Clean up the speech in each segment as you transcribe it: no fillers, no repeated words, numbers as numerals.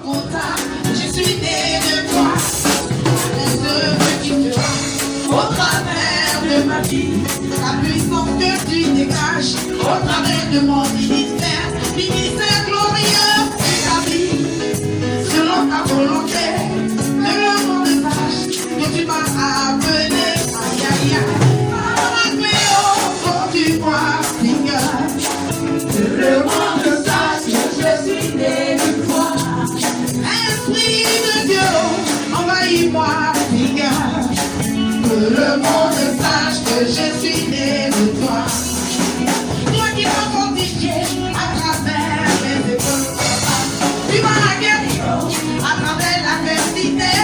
contact. Je suis né de toi. Je me quitterai au travers de ma vie. La puissance que tu dégages au travers de mon ministère. Ministère glorieux établi selon ta volonté. Que le monde sache que tu m'as appelé. Aïe aïe aïe. Conduis-moi, Seigneur. Que le monde sache que je suis né de toi. Esprit de Dieu, envahis-moi, Seigneur. Que le monde sache que je suis né de toi. Toi qui m'as fortifié à travers les épreuves. Tu m'as guéri à travers l'adversité.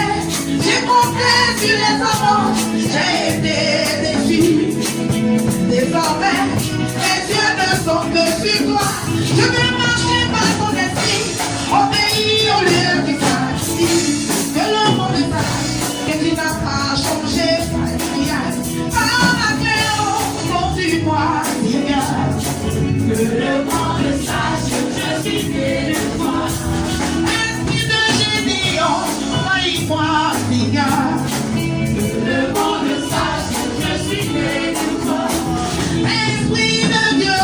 J'ai compté sur les hommes. J'ai été déçu. Désormais, mes yeux ne sont que sur toi. Je vais marcher par ton esprit, obéir au lieu du sacrifice. Que le monde sache que tu n'as pas changé. Par ma clé, conduis-moi, Seigneur. Que le monde sache que je suis né de toi. Esprit de Gédéon, envahis-moi, Seigneur. Que le monde sache que je suis né de toi. Esprit de Dieu,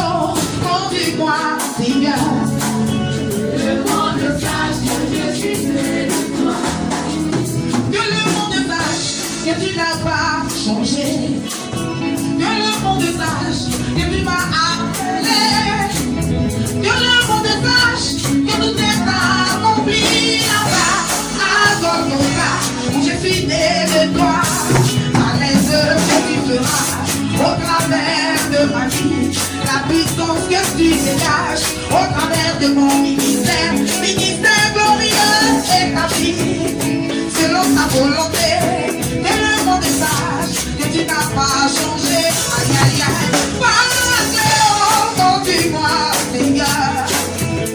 conduis-moi, Seigneur. Que le monde sache que je suis né de toi. Que le monde sache que tu n'as pas changé. Que le monde sache que tu m'as appelé. Que le monde sache que tout est accompli là-bas, à Golgotha, où je suis né de toi. À l'aise que tu feras au travers de ma vie, la puissance que tu dégages au travers de mon ministère, ministère glorieux établi selon ta volonté. Que le monde sache que tu n'as pas changé. Aïe aïe aïe, parce que conduis-moi, Seigneur.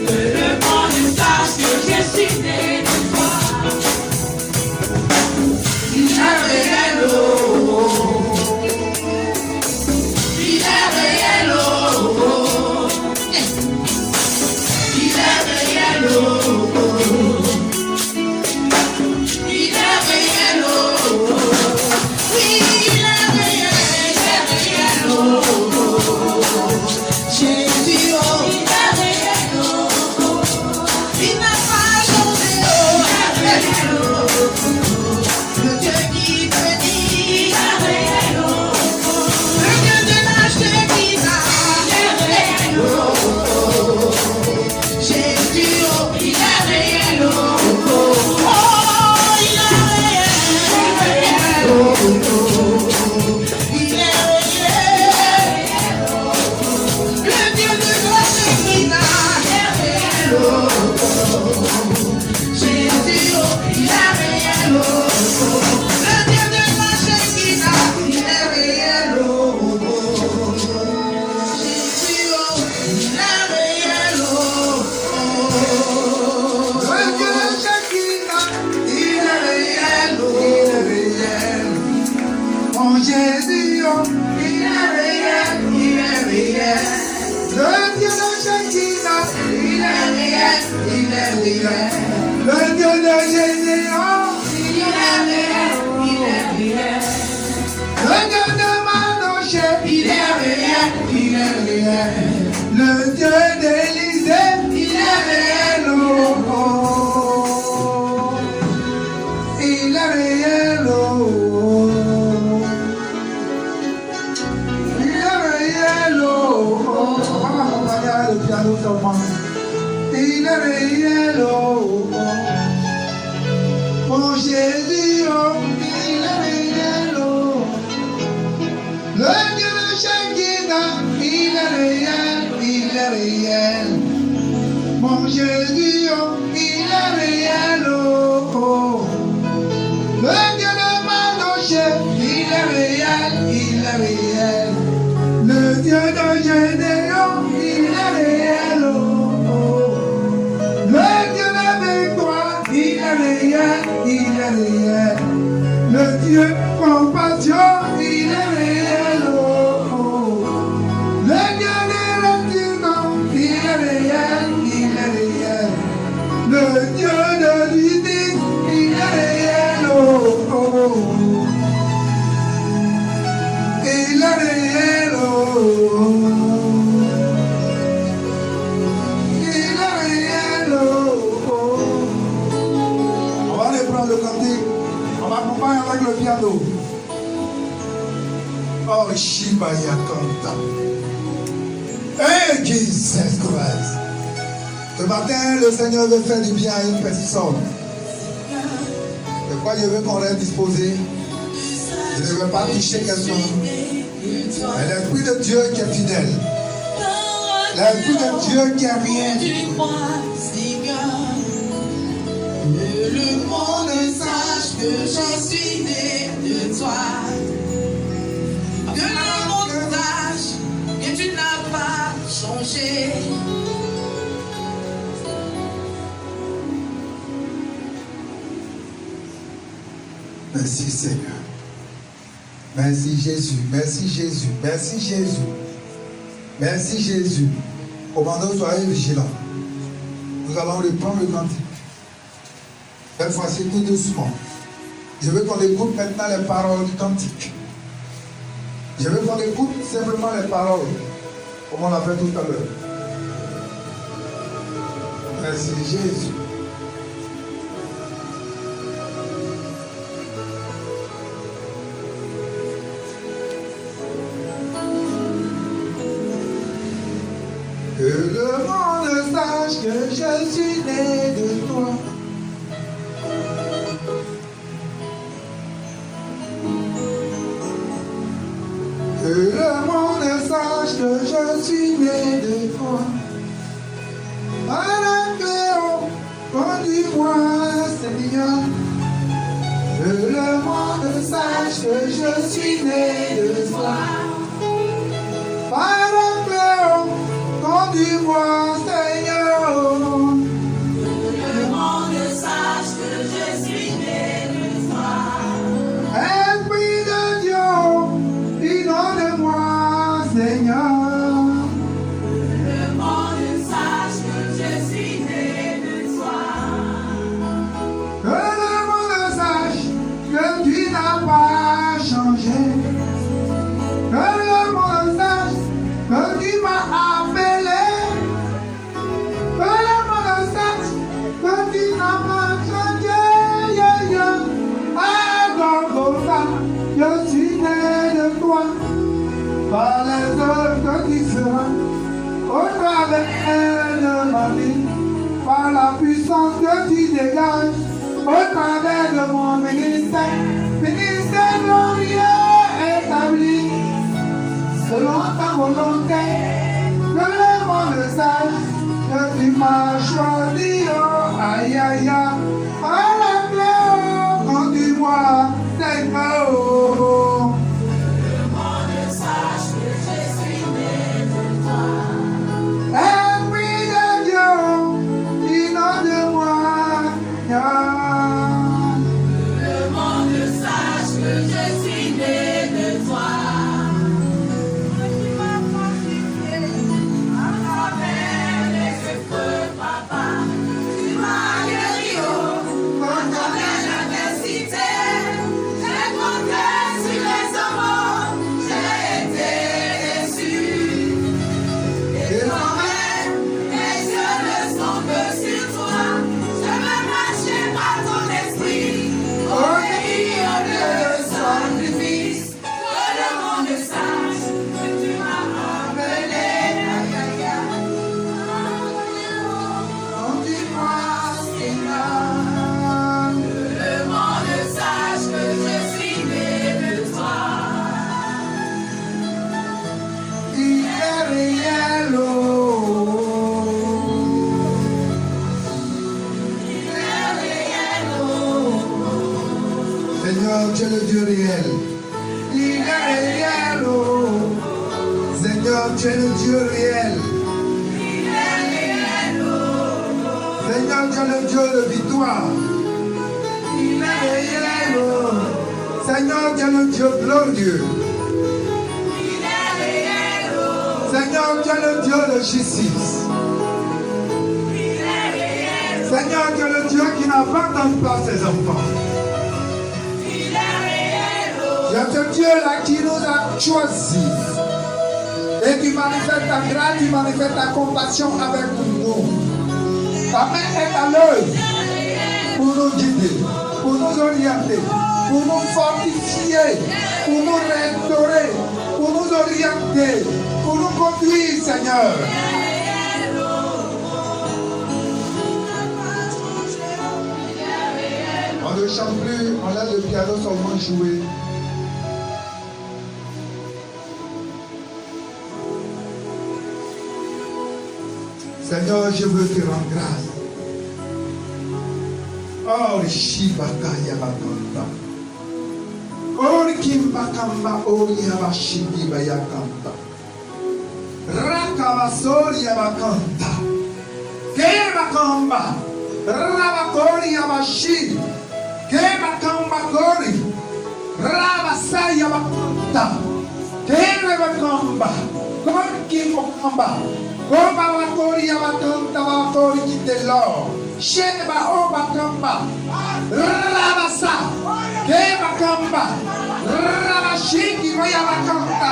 Que le monde sache que je suis né de toi. Il est réel, il est réel, il est réel, il est réel, oui, il est réel, Jésus, oh, il est réel, il n'a pas changé, oh, il est réel, le Dieu qui te dit, il est réel, le Dieu de la Shekinah, il est réel, Jésus, oh, il est réel, oh, il est réel, il est réel, le Dieu de la Shekinah, il est réel, Jésus, oh, il est réel, le Dieu de la Shekinah, il est réel, Jésus, oh, il est réel, Le Dieu de Shekinah, il est réel, il est réel. Mon Jésus, oh, il est réel, il est réel. Le Dieu de Shekinah, il est réel, il est réel. Le Dieu de Gédéon, il est réel, il est réel. Le Dieu de Manoché, il est réel, il est réel. Le Dieu d'Élisée, il est réel, oh, oh. Il est réel, oh, oh. Il est réel, oh, oh. On va accompagner le piano seulement. Il est réel, oh, oh. Mon Jésus, oh, il est réel, oh. Le Dieu de Shekinah, il est réel, il est réel. Mon Jésus, oh, il est réel, oh, oh. Le Dieu de Manoché, il est réel, il est réel. Le Dieu de Gédéon, il est réel, oh, oh. Le Dieu de victoire, il est réel, il est réel. Le Dieu compassion, il est réel, oh, oh. Le Dieu de restitution, il est réel, il est réel. Le Dieu de Oh, Shiba Yakanta. Hey, Jesus Christ. Ce matin, le Seigneur veut faire du bien à une personne. De quoi je veux qu'on reste disposé. Je ne veux pas toucher quelqu'un. Mais l'Esprit de Dieu qui est fidèle. L'Esprit de Dieu qui est rien. Que le monde sache que je suis né de toi. Que le monde sache que tu n'as pas changé. Merci Seigneur. Merci Jésus. Merci Jésus. Merci Jésus. Merci Jésus. Commandant, soyez vigilants. Nous allons reprendre le cantique. Cette fois-ci, tout doucement. Je veux qu'on écoute maintenant les paroles du cantique. Je veux qu'on écoute simplement les paroles, comme on l'a fait tout à l'heure. Merci Jésus. Que le monde sache que je suis né de toi. Que le monde sache que je suis né de toi. À la cléo, conduis-moi, Seigneur. Que le monde sache que je suis né de toi. Par la cléo, conduis-moi, Seigneur. Que le monde sache que je suis né de toi. Esprit de Dieu, inonde-moi, Seigneur. Le monde sache que je suis né de toi. Que le monde sache que tu n'as pas changé. Que le monde sache que tu m'as appelé. Que le monde sache que tu n'as pas changé. Yeah, yeah. À Golgotha, je suis né de toi. Par les œuvres que tu feras, au travers de ma vie, par la puissance que tu dégages, au travers de mon ministère, ministère glorieux établi, selon ta volonté, que le monde sache que tu m'as choisi, oh aïe aïe aïe, à la clé, oh, conduis-moi, Seigneur, oh. Esprit de Dieu, inonde-moi, Le monde sache que je suis né de toi. Tu m'as fortifié à travers les épreuves, papa. Tu m'as guéri à travers l'adversité. J'ai compté sur les hommes, j'ai été déçu. Désormais, mes yeux ne sont que sur toi. Je veux marcher par ton esprit. Obéir le sacrifice. Que le monde sache que tu m'as appelé. Aïe, aïe, aïe. conduis-moi, Seigneur. Que le monde sache que je suis né de toi. Il est réel, oh. Il est réel, oh. Seigneur, tu es le Dieu réel. Il est réel, oh. Seigneur, tu es le Dieu réel. Il est réel, oh. Seigneur, tu es le Dieu de victoire. Il est réel, oh. Seigneur, tu es le Dieu glorieux. Il est réel, oh. Seigneur, tu es le Dieu de justice. Il est réel, Seigneur, tu es le Dieu qui n'abandonne pas ses enfants. il est réel, oh. Tu es ce Dieu-là qui nous a choisis. Et tu manifestes ta grâce, tu manifestes ta compassion avec nous. Ta main est à l'œuvre pour nous guider, pour nous orienter, pour nous fortifier, pour nous restaurer, pour pour nous orienter, pour nous conduire, Seigneur. On ne chante plus, on laisse le piano seulement jouer. Seigneur, je veux te rendre grâce. Oh, Shibaka Yabakamba. Oh, Kimbakamba, oh, Yabashiki Bayakamba. Rakabasori Yabakanta. Kebakamba. Rabakori Yabashi. Kebakamba Kori. Rabasai Yabakanta. Kebakamba. Kimbakamba. Kobakori Yabakanta, Bakori Kitelo. Sheba Obakamba, Rabasa, Kebakamba, Rabashiki Yabakamba,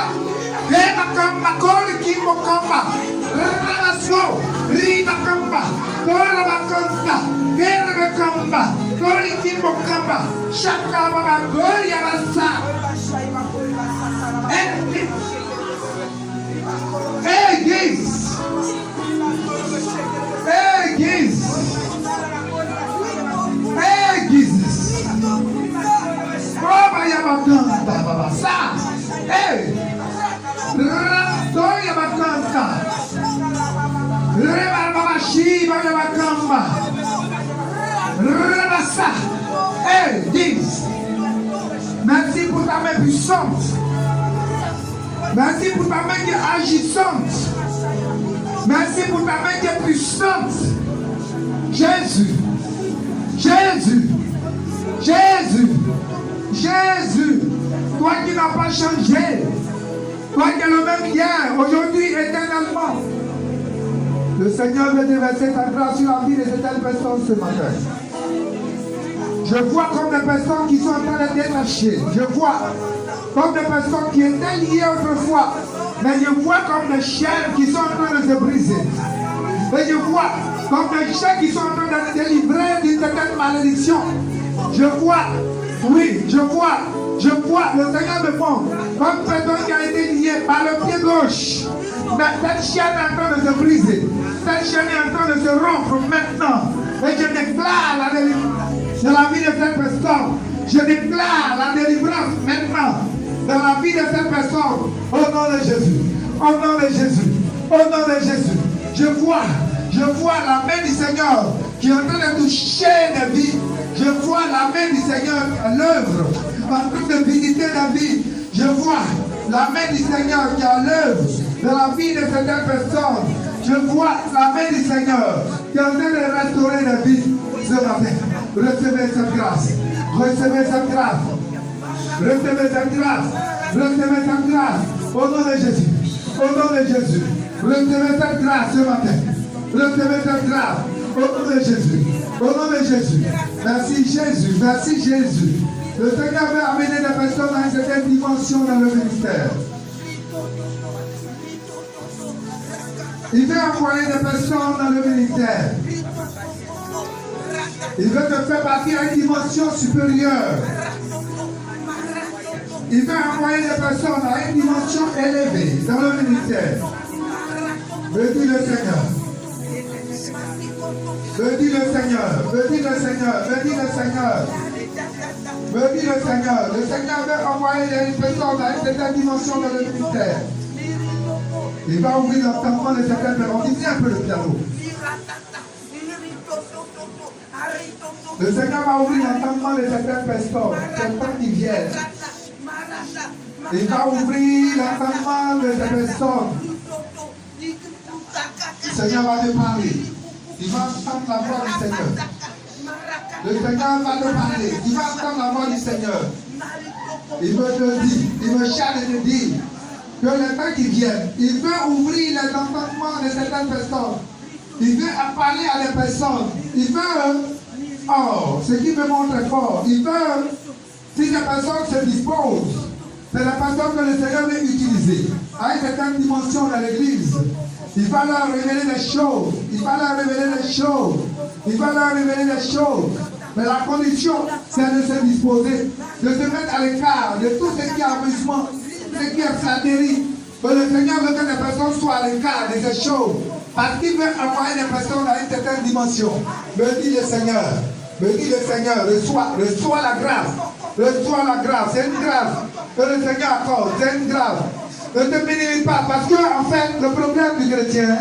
Kebakamba, Kori Kimbokamba, Rabaso, Ribakamba, Korabakamba, Kebakamba, Kori Kimbokamba, Shakaba, Kori Yabasa. Hey, Giz! Hey, Giz! Hey, Jesus! Baba Yabakanta, Baba Sa! Hey! Rato Yabakanta! Reba Baba Shiba Yabakamba! Rabasa! Hey, Jesus! Merci pour ta main puissante! Merci pour ta main qui est agissante! Merci pour ta main qui est puissante! Jésus! Jésus, Jésus, Jésus, toi qui n'as pas changé, toi qui es le même hier, aujourd'hui, éternellement. Le Seigneur veut déverser ta grâce sur la vie de certaines personnes ce matin. Je vois comme des personnes qui sont en train de détacher. Je vois comme des personnes qui étaient liées autrefois, mais je vois comme des chaînes qui sont en train de se briser. Et je vois comme des gens qui sont en train de se délivrer d'une certaine malédiction. Je vois, oui, je vois, le Seigneur me montre comme personne qui a été liée par le pied gauche. Mais cette chaîne est en train de se briser. Cette chaîne est en train de se rompre maintenant. Et je déclare la délivrance dans la vie de cette personne. Je déclare la délivrance maintenant dans la vie de cette personne. Au nom de Jésus. Au nom de Jésus. Au nom de Jésus. Je vois la main du Seigneur qui est en train de toucher des vies. Je vois la main du Seigneur à l'œuvre, en train de visiter la vie. Je vois la main du Seigneur qui est à l'œuvre dans la vie de certaines personnes. Je vois la main du Seigneur qui est en train de restaurer la vie ce matin. Recevez cette grâce. Recevez cette grâce. Recevez cette grâce. Recevez cette grâce. Au nom de Jésus. Au nom de Jésus. Recevez cette grâce ce matin. Recevez cette grâce. Au nom de Jésus. Au nom de Jésus. Merci Jésus. Merci Jésus. Le Seigneur veut amener des personnes à une certaine dimension dans le ministère. Il veut envoyer des personnes dans le ministère. Il veut te faire partir à une dimension supérieure. Il veut envoyer des personnes à une dimension élevée dans le ministère. Me dit le Seigneur. Me dit le Seigneur. Me dit le Seigneur. Me dit le Seigneur. Me dit le Seigneur. Le Seigneur veut envoyer des personnes à une certaine dimension dans le ministère. Il va ouvrir l'entendement de certaines personnes. On dit un peu le piano. Le Seigneur va ouvrir l'entendement de certaines personnes. Certains qui viennent. Il va ouvrir l'entendement de ces personnes. Le Seigneur va te parler. Il va entendre la voix du Seigneur. Le Seigneur va te parler. Il va entendre la voix du Seigneur. Il veut te dire, il me charge de te dire que les temps qui viennent, il veut ouvrir les entendements de certaines personnes. Il veut parler à des personnes. Il veut, oh, ce qui me montre fort, il veut, si les personnes se disposent, c'est la personne que le Seigneur veut utiliser à une certaine dimension dans l'église. Il va leur révéler des choses. Il va leur révéler des choses. Il va leur révéler des choses. Mais la condition, c'est de se disposer, de se mettre à l'écart de tout ce qui est amusement, ce qui est flatterie. Que le Seigneur veut que les personnes soient à l'écart de ces choses. Parce qu'il veut envoyer les personnes à une certaine dimension. Me dit le Seigneur. Me dit le Seigneur, reçois la grâce. Reçois la grâce. C'est une grâce que le Seigneur accorde. C'est une grâce. Ne te minimise pas. Parce que, en fait, le problème du chrétien,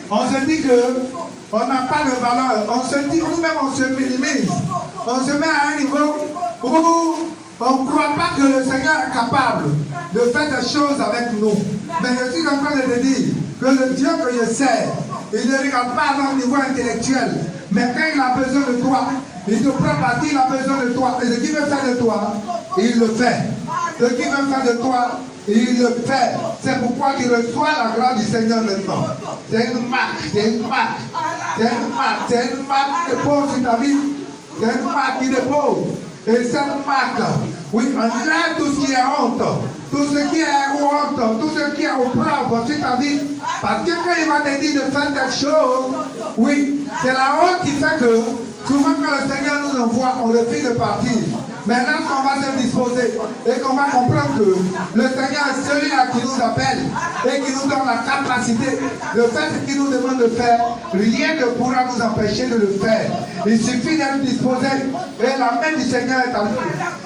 on se dit que on n'a pas de valeur. On se dit, nous-mêmes, on se minimise. On se met à un niveau où on ne croit pas que le Seigneur est capable de faire des choses avec nous. Mais je suis en train de te dire que le Dieu que je sers, il ne regarde pas à notre niveau intellectuel. Mais quand il a besoin de toi, il te prend parti, il a besoin de toi. Et ce qu'il veut faire de toi, il le fait. Ce qu'il veut faire de toi, il le fait. C'est pourquoi il reçoit la grâce du Seigneur maintenant. C'est une marque, c'est une marque. C'est une marque, c'est une marque qui dépose sur ta vie. C'est une marque qui dépose. Et cette marque, oui, enlève tout ce qui est honte, tout ce qui est honte, tout ce qui est opprobre sur ta vie. Parce que quand il va te dire de faire quelque chose, oui, c'est la honte qui fait que souvent quand le Seigneur nous envoie, on refuse de partir. Maintenant qu'on va se disposer et qu'on va comprendre que le Seigneur est celui-là qui nous appelle et qui nous donne la capacité de faire ce qu'il nous demande de faire, rien ne pourra nous empêcher de le faire. Il suffit d'être disposé et la main du Seigneur est à nous.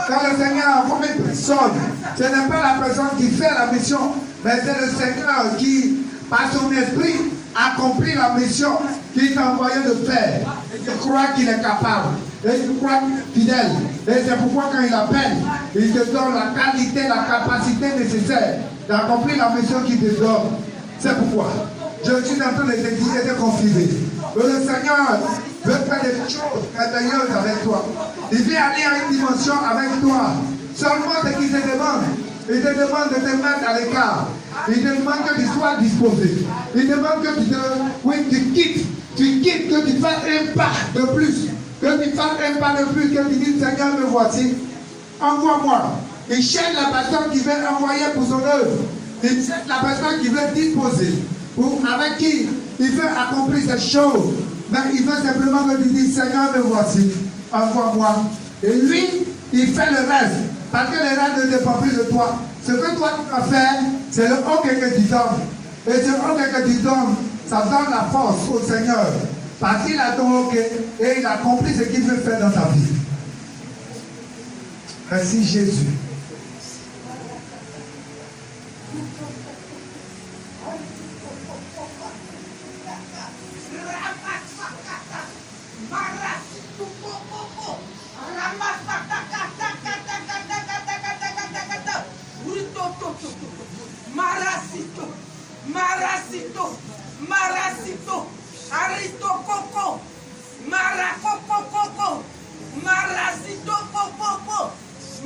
Quand le Seigneur envoie une personne, ce n'est pas la personne qui fait la mission, mais c'est le Seigneur qui, par son esprit, accomplit la mission qu'il t'a envoyé de faire. Et je crois qu'il est capable. Et je crois qu'il est fidèle. Et c'est pourquoi quand il appelle, il te donne la qualité, la capacité nécessaire d'accomplir la mission qu'il te donne. C'est pourquoi je suis en train de te dire et de confier que le Seigneur veut faire des choses merveilleuses avec toi. Il veut aller à une dimension avec toi. Seulement ce qu'il te demande, il te demande de te mettre à l'écart. Il te demande que tu sois disposé. Il demande que tu quittes, que tu fasses un pas de plus. Que tu fasses un pas de plus, que tu dises, Seigneur, me voici, envoie-moi. Il cherche la personne qui veut envoyer pour son œuvre. Il cherche la personne qui veut disposer, avec qui il veut accomplir ces choses. Mais il veut simplement que tu dises, Seigneur, me voici, envoie-moi. Et lui, il fait le reste. Parce que le reste ne dépend plus de toi. Ce que toi tu vas faire, c'est le OK que tu donnes. Et ce OK que tu donnes, ça donne la force au Seigneur. Parce qu'il a ton OK et il a compris ce qu'il veut faire dans ta vie. Merci Jésus. Marasito, Marasito, Arito Coco, Maracoco Coco, Marasito Coco,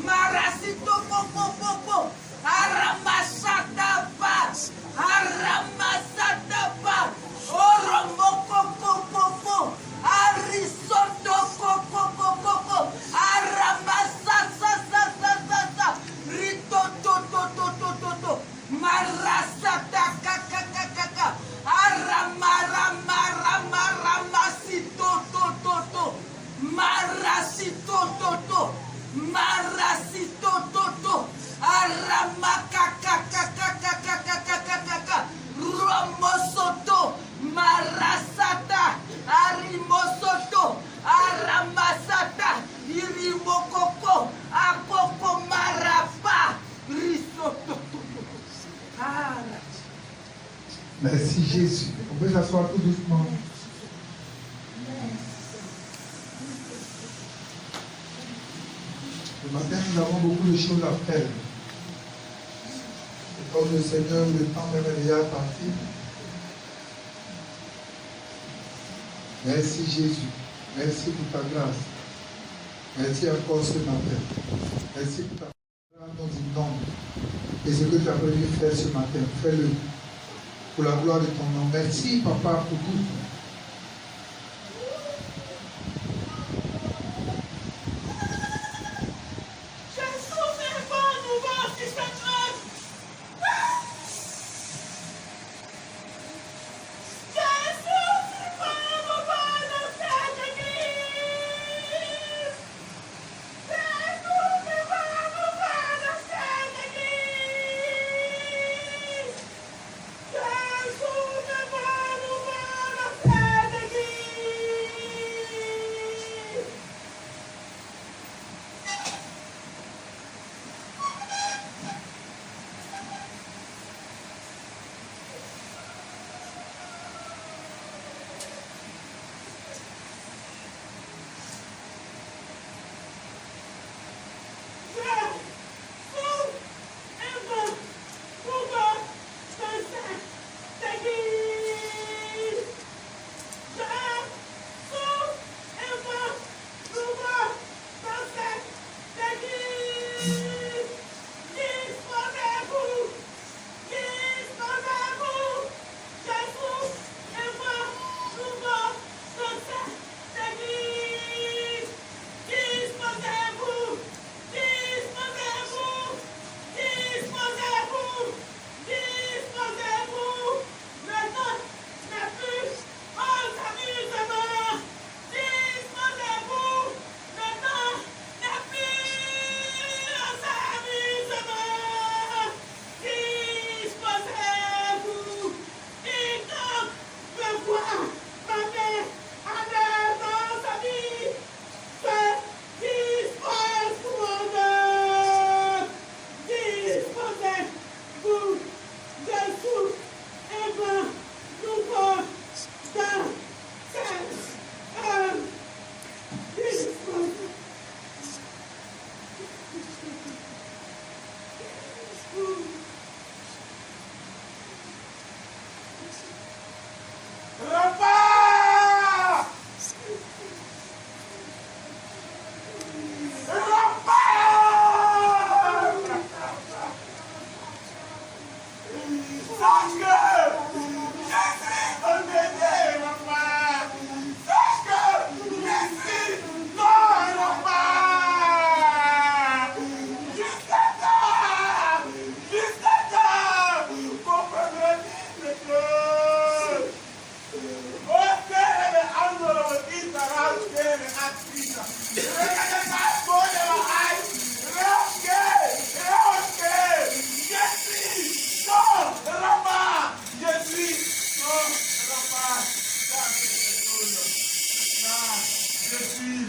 Marasito Coco, Aramasata Pas, Aramasata Pas, Oromo Coco, Arisoto Coco, Aramasata, Rito Toto, Marasata Kaka, Aramasito, Marasito, Aramaka, Romosoto, Marasata, Arimosoto, Aramasata, Irimokoko, Akoko Marapa, Risoto. Merci Jésus. On peut s'asseoir tout doucement. Ce matin, nous avons beaucoup de choses à faire. Et comme le Seigneur, le temps même est déjà parti. Merci Jésus. Merci pour ta grâce. Merci encore ce matin. Merci pour ta grâce dans ton nom. Et ce que tu as voulu faire ce matin, fais-le. Pour la gloire de ton nom. Merci, Papa, pour tout.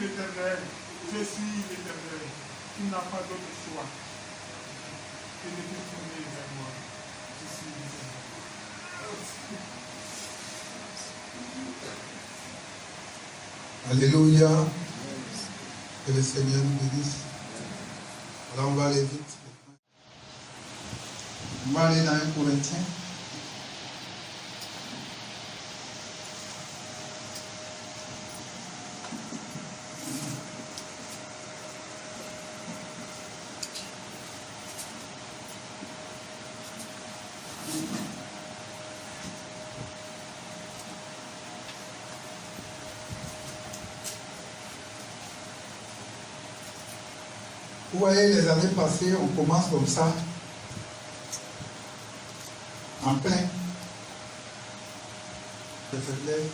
l'Éternel, je suis l'Éternel. Tu n'as pas d'autre choix que de te tourner vers moi. Je suis l'Éternel. Alléluia. Que le Seigneur nous bénisse. Alors on va aller vite. On va aller dans 1 Corinthiens. Vous voyez, les années passées, on commence comme ça, en plein de faiblesse,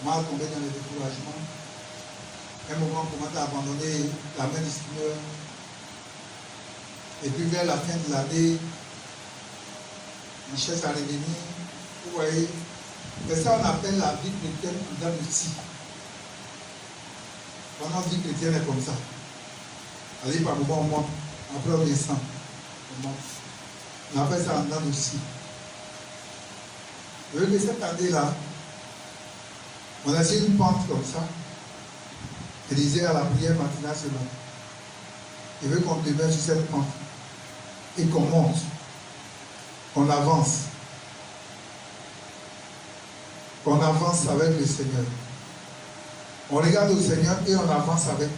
on va tomber dans le découragement. À un moment, on commence à abandonner la main du Seigneur. Et puis vers la fin de l'année, on cherche à revenir. Vous voyez, c'est ça qu'on appelle la vie chrétienne dans le si. Notre vie chrétienne est comme ça. Allez, par moment, on monte. Après, on descend. On monte. On appelle ça en dedans aussi. Et cette année-là, on a essayé une pente comme ça. Je disais à la prière matinale ce matin. Je veux qu'on demeure sur cette pente. Et qu'on monte. Qu'on avance. Qu'on avance avec le Seigneur. On regarde au Seigneur et on avance avec lui.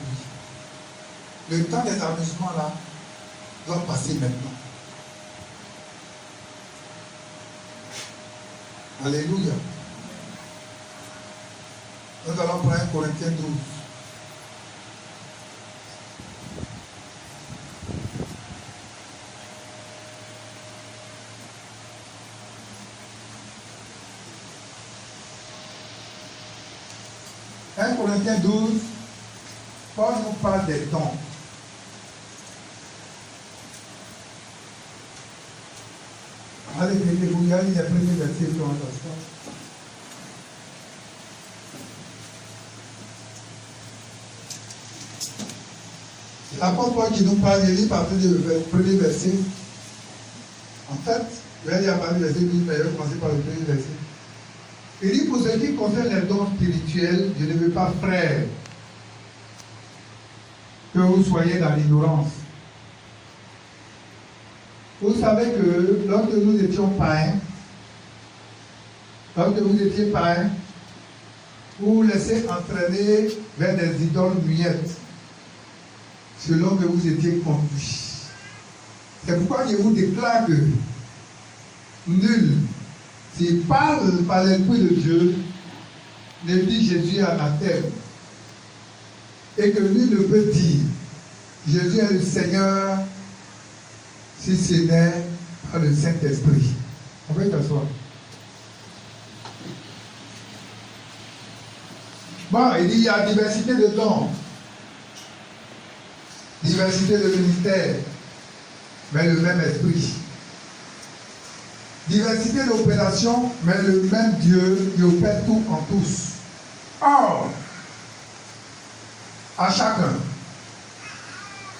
Le temps des amusements là doit passer maintenant. Alléluia. Nous allons prendre 1 Corinthiens 12. Un Corinthiens 12, Paul nous parle des dons. Allez, mettez-vous, il y a les premiers versets sur l'instant. C'est l'apôtre Paul qui nous parle, il lit partir du premier verset. En fait, je vais lire à partir du verset 12, mais je vais commencer par le premier verset. Il dit, pour ce qui concerne les dons spirituels, je ne veux pas, frère, que vous soyez dans l'ignorance. Vous savez que lorsque nous étions païens, lorsque vous étiez païens, vous vous laissez entraîner vers des idoles muettes, selon que vous étiez conduits. C'est pourquoi je vous déclare que nul, s'il parle par l'Esprit de Dieu, ne dit Jésus anathème. Et que nul ne peut dire Jésus est le Seigneur si ce n'est par le Saint-Esprit. On peut t'asseoir. Bon, il dit il y a diversité de dons, diversité de ministères, mais le même esprit. Diversité d'opérations, mais le même Dieu qui opère tout en tous. Or, à chacun,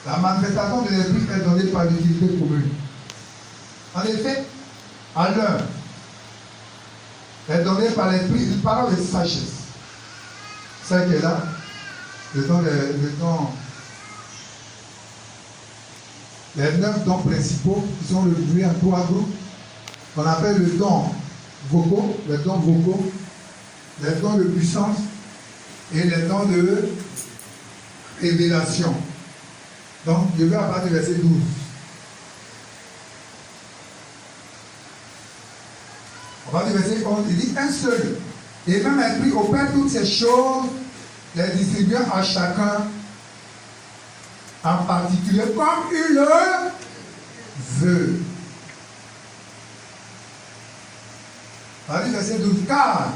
la manifestation de l'esprit est donnée par l'utilité commune. En effet, à l'un est donnée par l'esprit une parole de sagesse. Ça qui est là, les 9 dons principaux qui sont réunis en 3 groupes. On appelle le don vocaux, les dons vocaux, les dons de puissance et les dons de révélation. Donc, je vais à partir du verset 12. On va du verset 11, il dit un seul. Et même esprit opère toutes ces choses, les distribuant à chacun en particulier comme il le veut. On va du verset 12. Car,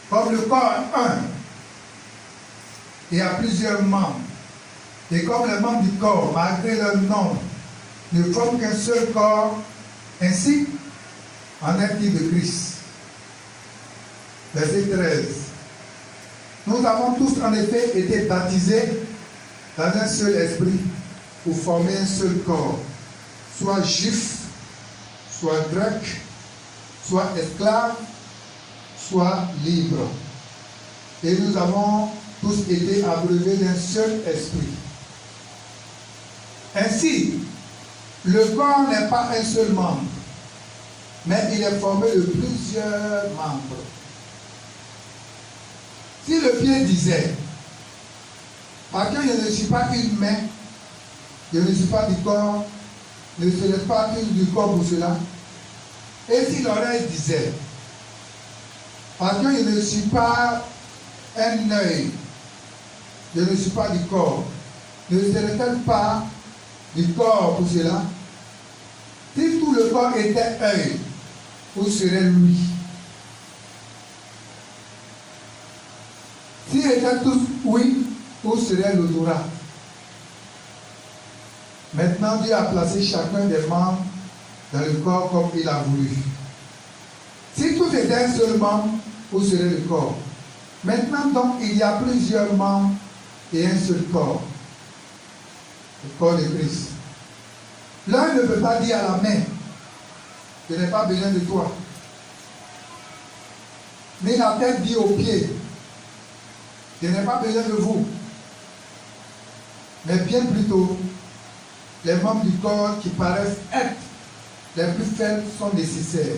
comme le corps est un, et a plusieurs membres, et comme les membres du corps, malgré leur nombre, ne forment qu'un seul corps, ainsi en est-il de Christ. Verset 13. Nous avons tous en effet été baptisés dans un seul esprit pour former un seul corps, soit juif, soit grec, soit esclave, soit libre. Et nous avons tous été abreuvés d'un seul esprit. Ainsi, le corps n'est pas un seul membre, mais il est formé de plusieurs membres. Si le pied disait, parce que je ne suis pas une main, je ne suis pas du corps, ne serait pas une du corps pour cela. Et si l'oreille disait, parce que je ne suis pas un œil, je ne suis pas du corps, ne serait-elle pas du corps pour cela? Si tout le corps était œil, où serait lui? S'ils étaient tous oui, où serait l'odorat? Maintenant, Dieu a placé chacun des membres dans le corps comme il a voulu. Si tout était un seul membre, où serait le corps? Maintenant, donc, il y a plusieurs membres et un seul corps. Le corps de Christ. L'un ne peut pas dire à la main, je n'ai pas besoin de toi. Mais la tête dit aux pieds, je n'ai pas besoin de vous. Mais bien plutôt, les membres du corps qui paraissent être les plus faibles sont nécessaires.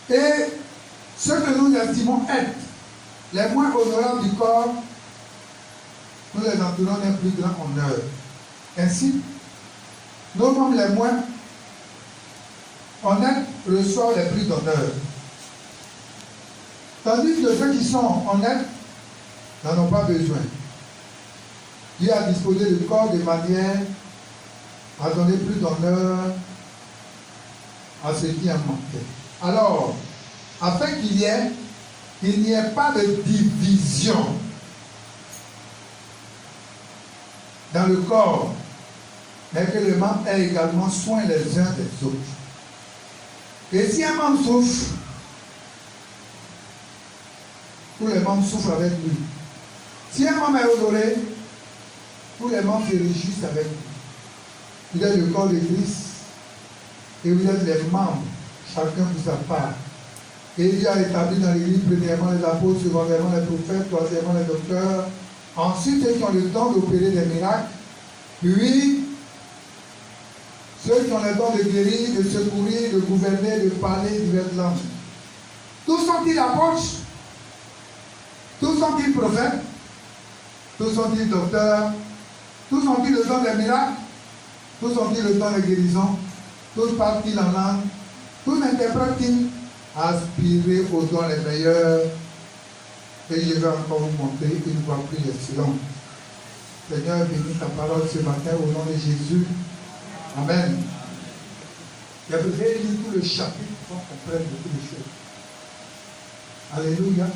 Et ceux que nous estimons être les moins honorables du corps, nous les entourons d'un plus grand honneur. Ainsi, nos membres les moins honnêtes reçoivent les plus d'honneur. Tandis que ceux qui sont honnêtes n'en ont pas besoin. Dieu a disposé le corps de manière à donner plus d'honneur à ceux qui en manquaient. Alors, afin qu'il n'y ait pas de division dans le corps, mais que les membres aient également soin les uns des autres. Et si un membre souffre, tous les membres souffrent avec lui. Si un membre est honoré, tous les membres se réjouissent avec lui. Vous êtes le corps de Christ et vous êtes les membres, chacun pour sa part. Et Dieu a établi dans l'Église premièrement les apôtres, secondairement les prophètes, troisièmement les docteurs, ensuite ceux qui ont le don d'opérer des miracles, puis ceux qui ont le don de guérir, de secourir, de gouverner, de parler diverses langues. Tous sont-ils apôtres? Tous sont-ils prophètes? Tous sont-ils docteurs? Tous ont-ils le don des miracles? Tous ont-ils le don de guérison? Tous parlent-ils en langue? Tous interprètent-ils? Aspirez aux dons les meilleurs. Et je vais encore vous montrer une voie plus excellente. Seigneur, bénis ta parole ce matin au nom de Jésus. Amen. Je voudrais lire tout le chapitre pour qu'on comprenne beaucoup de choses. Alléluia.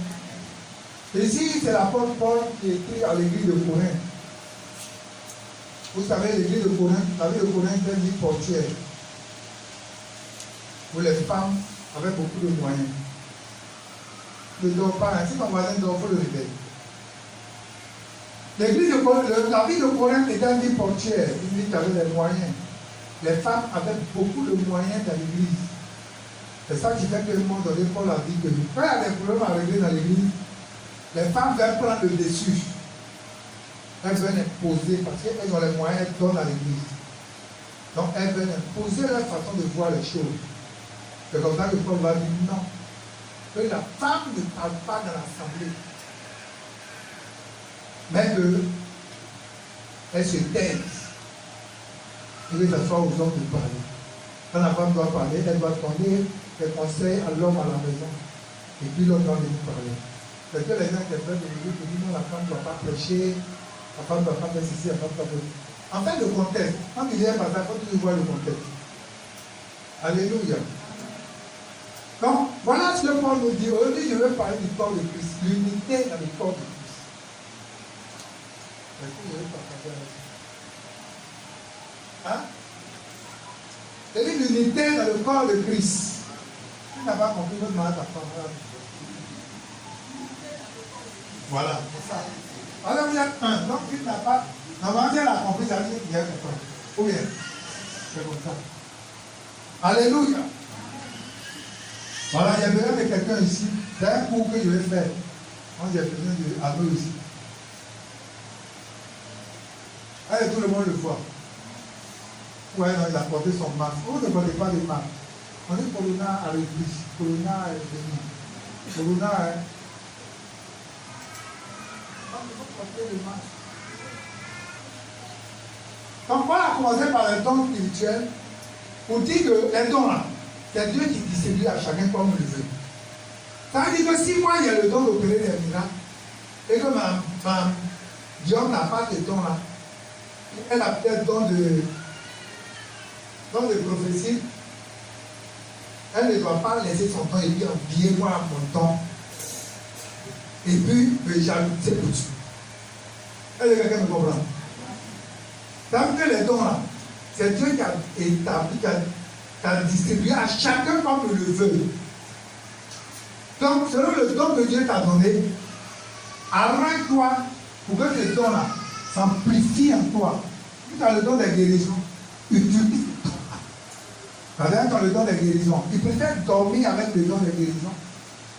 Ici, c'est l'apôtre Paul qui écrit à l'église de Corinthe. Vous savez, l'église de Corinthe, la ville de Corinthe est une ville portuaire, où les femmes avaient beaucoup de moyens. Ne dors pas, si ton voisin dort, il faut le réveiller. L'église de Corinthe, la ville de Corinthe était une ville portuaire, une ville qui avait des moyens. Les femmes avaient beaucoup de moyens dans l'église. C'est ça qui fait qu'à un moment donné, Paul a dit que quand il y a des problèmes à régler dans l'église, les femmes veulent prendre le dessus. Elles veulent imposer parce qu'elles ont les moyens, elles donnent à l'église. Donc elles veulent imposer leur façon de voir les choses. C'est comme ça que Paul va dire non. Que la femme ne parle pas dans l'assemblée. Mais qu'elle se taise. Et que ça soit aux hommes de parler. Quand la femme doit parler, elle doit donner des conseils à l'homme à la maison. Et puis l'homme doit venir parler. C'est que les gens qui interprètent de l'église disent non, la femme ne doit pas prêcher, la femme ne doit pas faire ceci, la femme ne doit pas faire ceci. En fait, le contexte, quand il y a un passage, il faut toujours voir le contexte. Alléluia. Donc, voilà ce que Paul nous dit. Aujourd'hui, je veux parler du corps de Christ, l'unité dans le corps de Christ. Est-ce que je vais partager avec vous? Hein? C'est l'unité dans le corps de Christ. Tu n'as pas compris, votre mari t'a pas. Voilà, c'est ça. Alors vous êtes un, donc il n'a pas. Normalement, si elle a compris, ça veut dire qu'il y a compris. Ou bien, c'est comme ça. Alléluia. Voilà, il y a besoin de quelqu'un ici. C'est un cours que je vais faire. Moi, j'ai besoin d'Arnaud ici. Allez, tout le monde le voit. Ouais, non, il a porté son masque. Vous ne portez pas de masque. On dit Corona à l'église. Corona est venu. Corona est. Donc, il faut porter le masque. Donc, on a commencé par les dons spirituels pour dire que les dons là, c'est Dieu qui distribue à chacun comme il veut. Ça veut dire que si moi, il y a le don d'opérer des miracles, et que ma Dieu n'a pas ce don là, elle a peut-être don de prophétie, elle ne doit pas laisser son temps et dire habillez-moi mon temps et puis me jalouser pour tout. Est-ce que quelqu'un me comprend? Tant que les dons là, c'est Dieu qui a établi, qui a distribué à chacun comme il le veut. Donc, selon le don que Dieu t'a donné, arrange-toi pour que ce don là s'amplifie en toi. Si tu as le don de guérison, utilise. Quand tu as le don de guérison, il préfère dormir avec le don de guérison.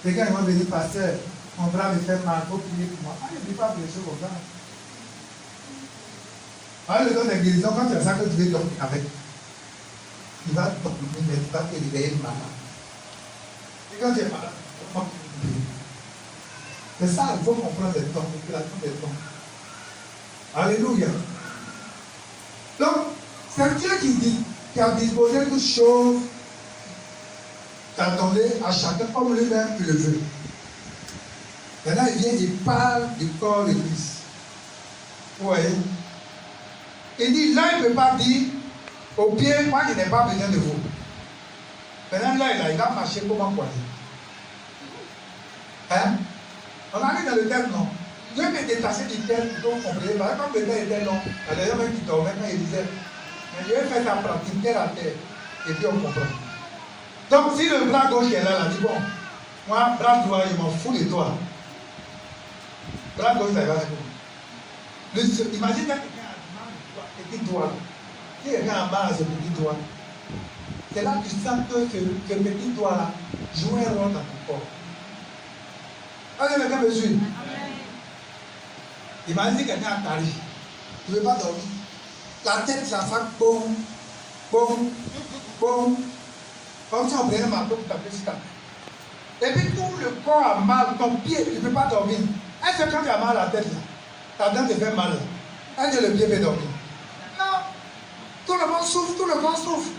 Quelqu'un va me dire, pasteur, mon bras me fait mal, il faut prier pour moi. Ah, il ne dit pas blessé au bras. Alors, le don de guérison, quand tu as ça que tu veux dormir avec, tu vas dormir, mais tu vas te réveiller malade. Et quand tu es malade, comment tu peux? C'est ça, il faut comprendre les dons, l'opération des dons. Alléluia. Donc, c'est Dieu qui a disposé toutes choses, qui a donné à chacun comme lui-même il le veut. Maintenant, il vient, il parle du corps de Christ. Vous voyez? Il dit, là, il ne peut pas dire au pied, moi, je n'ai pas besoin de vous. Maintenant, là, il va marcher comment quoi? Hein? On arrive dans le thème, non? Dieu peut détacher du thème, donc comprenez. Par exemple, le thème était long. D'ailleurs, même qui dormait quand il disait, mais je vais faire ta pratique terre à terre. Et puis on comprend. Donc, si le bras gauche est là, il dit, bon, moi, bras droit, je m'en fous de toi. Bras gauche, ça va être bon. Imagine quelqu'un a petit doigt. Si quelqu'un a mal à ce petit doigt, c'est là que tu sens que ce petit doigt-là joue un rôle dans ton corps. Allez, quelqu'un me suit. Imagine quelqu'un a tari. Tu ne veux pas dormir. La tête, ça fait boum, boum, boum. Comme si on prenait ma peau pour taper sur ta tête. Et puis tout le corps a mal, ton pied, tu ne peux pas dormir. Est-ce que quand tu as mal à la tête, là, ta dent te fait mal, est-ce que le pied peut dormir? Non. Tout le monde souffre, tout le corps souffre.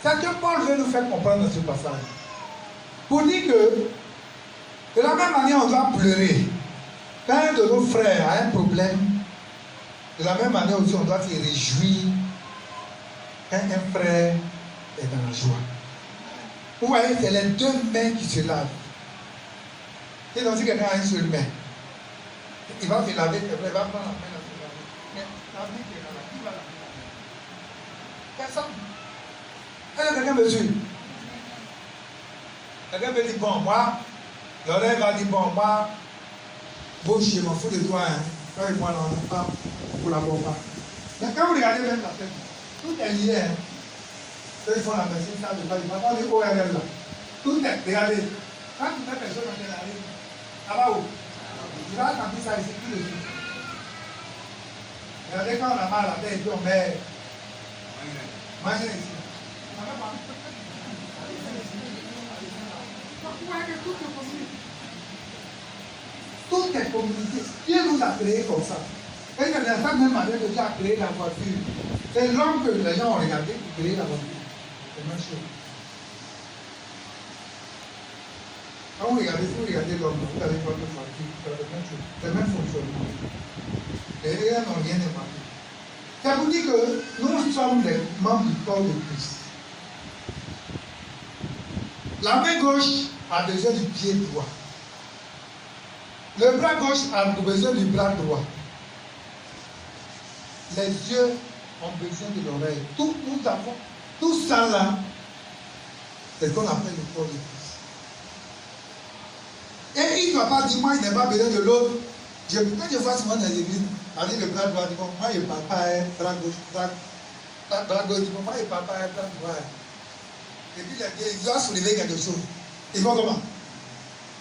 C'est ce que Paul veut nous faire comprendre dans ce passage. Pour dire que, de la même manière, on doit pleurer. Quand un de nos frères a un problème, de la même manière aussi, on doit se réjouir quand un frère est dans la joie. Vous voyez, c'est les deux mains qui se lavent. Et donc, si quelqu'un a une seule main, il va se laver, il va prendre la main à se laver. Mais la main qui est là, qui va laver? Personne. Est-ce que quelqu'un me suit? Quelqu'un me dit, bon, moi, l'oreille va dire, bon, moi, gauche, je m'en fous de toi, hein. Quand il voit l'enfant, pour la bombe. Mais quand vous regardez même la tête, tout est lié. Hein. Ceux qui font la médecine, ça, je ne sais pas, on dit ORL là. Tout est, regardez. Quand tu fais quelque chose dans tes narines, là-bas où? Tu vas sentir ça ici, tout de suite. Regardez quand on a mal à la tête, et puis on met. Mangez ici. Vous voyez que tout est possible. Tout est communiqué. Dieu nous a créé comme ça. Et que de la même manière que Dieu a créé la voiture, c'est l'homme que les gens ont regardé pour créer la voiture. C'est la même chose. Quand vous regardez l'homme, vous allez voir le voiture, c'est la même chose. C'est le même fonctionnement. Les rien n'ont rien inventé. Ça vous dit que nous sommes les membres du corps de Christ. La main gauche a besoin du pied droit. Le bras gauche a besoin du bras droit. Les yeux ont besoin de l'oreille. Tout nous avons Tout ça là, c'est ce qu'on appelle le corps de Christ. Et il ne doit pas dire, moi, il n'est pas besoin de l'autre. Quand je vois souvent dans les églises, avec le bras droit, moi, il papa est bras gauche, bras gauche, moi, il papa est bras droit. Et puis, il doit soulever quelque chose. Il va comment?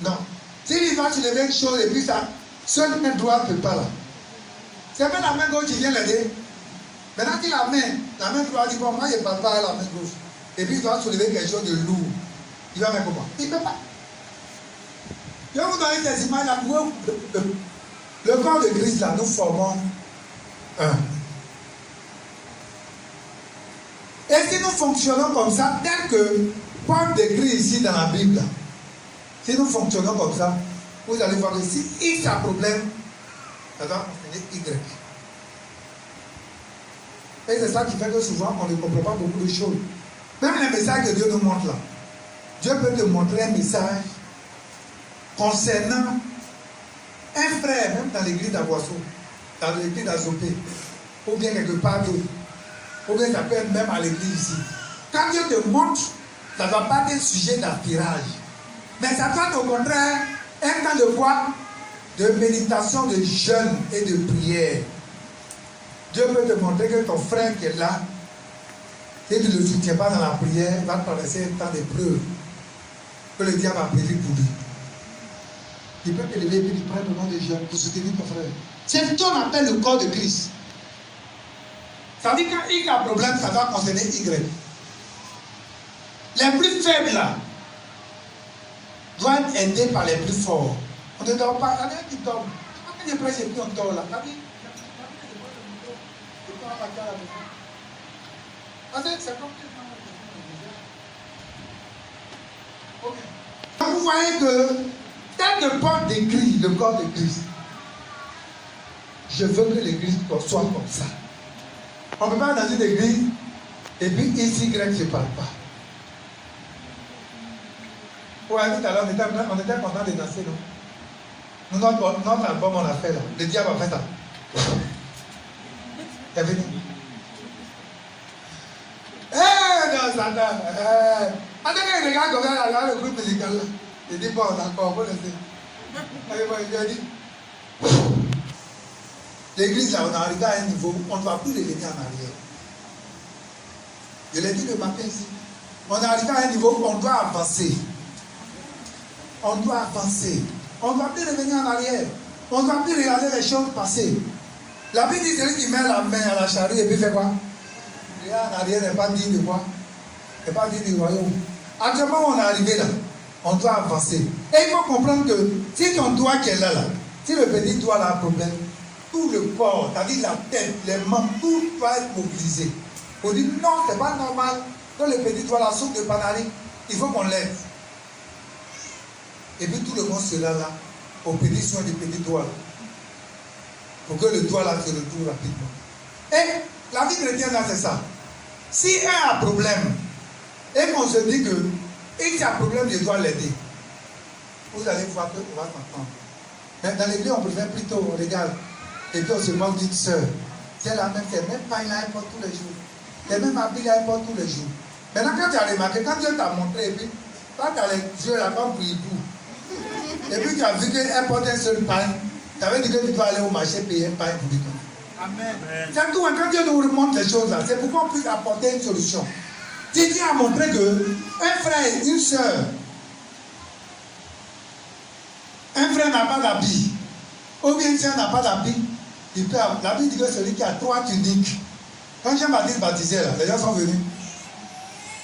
Non. S'il va soulever quelque chose, et puis ça, seule main droite ne peut pas là. C'est même la main gauche qui vient l'aider. Maintenant qu'il la main droite dit, bon, moi, il papa est la main gauche. Et puis, il doit soulever quelque chose de lourd. Il va faire comment? Il ne peut pas. Je vais vous donner des images là. Le corps de Christ là, nous formons un. Et si nous fonctionnons comme ça, tel que Paul décrit ici dans la Bible, si nous fonctionnons comme ça, vous allez voir que si X a problème, ça doit entraîner Y. Et c'est ça qui fait que souvent on ne comprend pas beaucoup de choses. Même les messages que Dieu nous montre là, Dieu peut te montrer un message concernant un frère, même dans l'église d'Aboisseau, dans l'église d'Azopé, ou bien quelque part d'autre, ou bien ça peut être même à l'église ici. Quand Dieu te montre, ça ne va pas être un sujet d'aspirage. Mais ça doit être au contraire un temps de quoi? De méditation, de jeûne et de prière. Dieu peut te montrer que ton frère qui est là, si tu ne le soutiens pas dans la prière, va traverser un temps d'épreuve que le diable a prévu pour lui. Il peut te lever et puis il prend le nom de Dieu pour soutenir ton frère. C'est ce qu'on appelle le corps de Christ. Ça veut dire quand il y a un problème, ça va concerner Y. Les plus faibles là doivent être aidés par les plus forts. On ne dort pas. Il y en a qui dorment. Quand il prêche et puis on dort là. Vous voyez que tel que Paul décrit le corps de Christ, je veux que l'église soit comme ça. On ne peut pas être dans une église et puis ici, Y ne se parle pas. Ouais, tout à l'heure, on était content de danser, non? Nous, notre album, on l'a fait là. Le diable a fait ça. Il est venu. Non, Satan. Quand il regarde comme ça, regarde le groupe musical là. Il dit, bon, d'accord, on peut laisser. Il a dit. L'église là, on est arrivé à un niveau où on ne va plus revenir en arrière. Je l'ai dit le matin ici. On est arrivé à un niveau où on doit avancer. On doit avancer. On ne doit plus revenir en arrière. On ne doit plus regarder les choses passer. La Bible dit celui qui met la main à la charrue et puis fait quoi? Regarde en arrière n'est pas digne de quoi? N'est pas digne du royaume. Actuellement, on est arrivé là. On doit avancer. Et il faut comprendre que si ton doigt qui est là, si le petit doigt là a un problème, tout le corps, c'est-à-dire la tête, les mains, tout doit être mobilisé. On dit non, c'est pas normal que le petit doigt là souffre de panarie. Il faut qu'on l'aide. Et puis tout le monde se là, au petit soin du petit doigt là, pour que le doigt là se retrouve rapidement. Et la vie chrétienne là, c'est ça. Si un a problème, et qu'on se dit que il y a un problème, je dois l'aider, vous allez voir qu'on va s'entendre. Mais dans l'église, on préfère plutôt, on regarde, et puis on se moque d'une soeur. C'est la même, c'est même pas, il a un porte tous les jours. Les mêmes habits, il a un porte tous les jours. Maintenant, quand tu as remarqué, quand Dieu t'a montré, et puis, quand tu as les yeux là, comme pour hibou, et puis tu as vu qu'elle porte un seul pain, tu avais dit que tu dois aller au marché payer un pain pour lui. Amen. C'est tout, quand Dieu nous montre les choses là, c'est pour qu'on puisse apporter une solution. Si Dieu a montré que un frère, une soeur, un frère n'a pas d'habit, ou bien une soeur n'a pas d'habit, il peut avoir. La Bible dit que celui qui a 3 tuniques. Quand Jean-Baptiste baptisait là, les gens sont venus.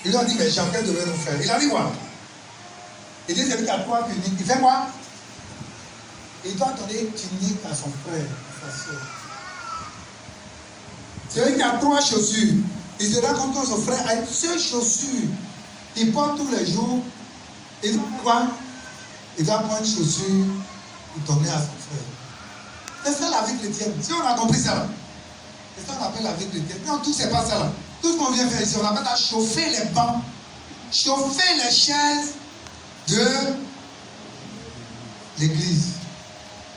Ils ont dit, mais chacun devait nous faire. Il a dit quoi? Il dit, celui qui a 3 tuniques, il fait quoi? Il doit donner une tunique à son frère, à sa soeur. Celui qui a 3 chaussures, il se rend compte que son frère a une seule chaussure. Il porte tous les jours. Il doit quoi? Il doit prendre une chaussure pour donner à son frère. C'est ça la vie chrétienne. Si on a compris ça, c'est ça qu'on appelle la vie chrétienne. Non, tout c'est pas ça là. Tout ce qu'on vient faire ici, on appelle à chauffer les bancs, chauffer les chaises de l'église.